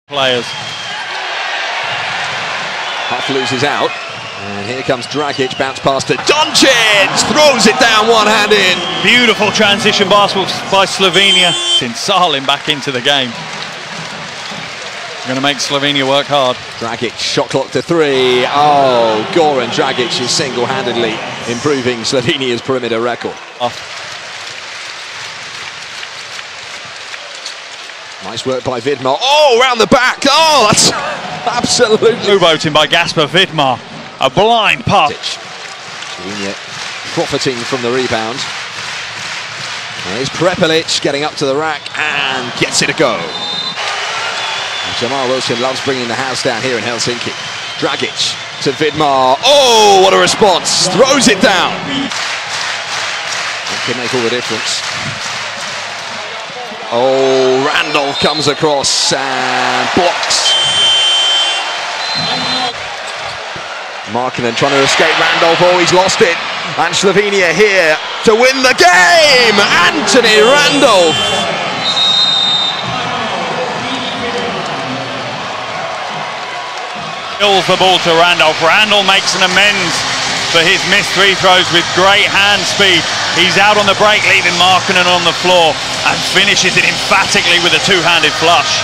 Players. Half loses out, and here comes Dragic, bounce pass to Doncic, throws it down one-handed. Beautiful transition basketball by Slovenia. Salim back into the game. Going to make Slovenia work hard. Dragic, shot clock to 3. Oh, Goran Dragic is single-handedly improving Slovenia's perimeter record. Nice work by Vidmar. Oh, round the back. Oh, that's absolutely... U-boating by Gasper Vidmar. A blind pass. Slovenia profiting from the rebound. There's Prepelic getting up to the rack and gets it a go. And Jamal Wilson loves bringing the house down here in Helsinki. Dragic to Vidmar. Oh, what a response. Throws it down. That could make all the difference. Oh, Randolph comes across and blocks. Markkanen trying to escape Randolph. Oh, he's lost it. And Slovenia here to win the game. Anthony Randolph. Kills the ball to Randolph. Randolph makes an amends for his missed free throws with great hand speed. He's out on the break, leaving Markkanen on the floor, and finishes it emphatically with a two-handed flush.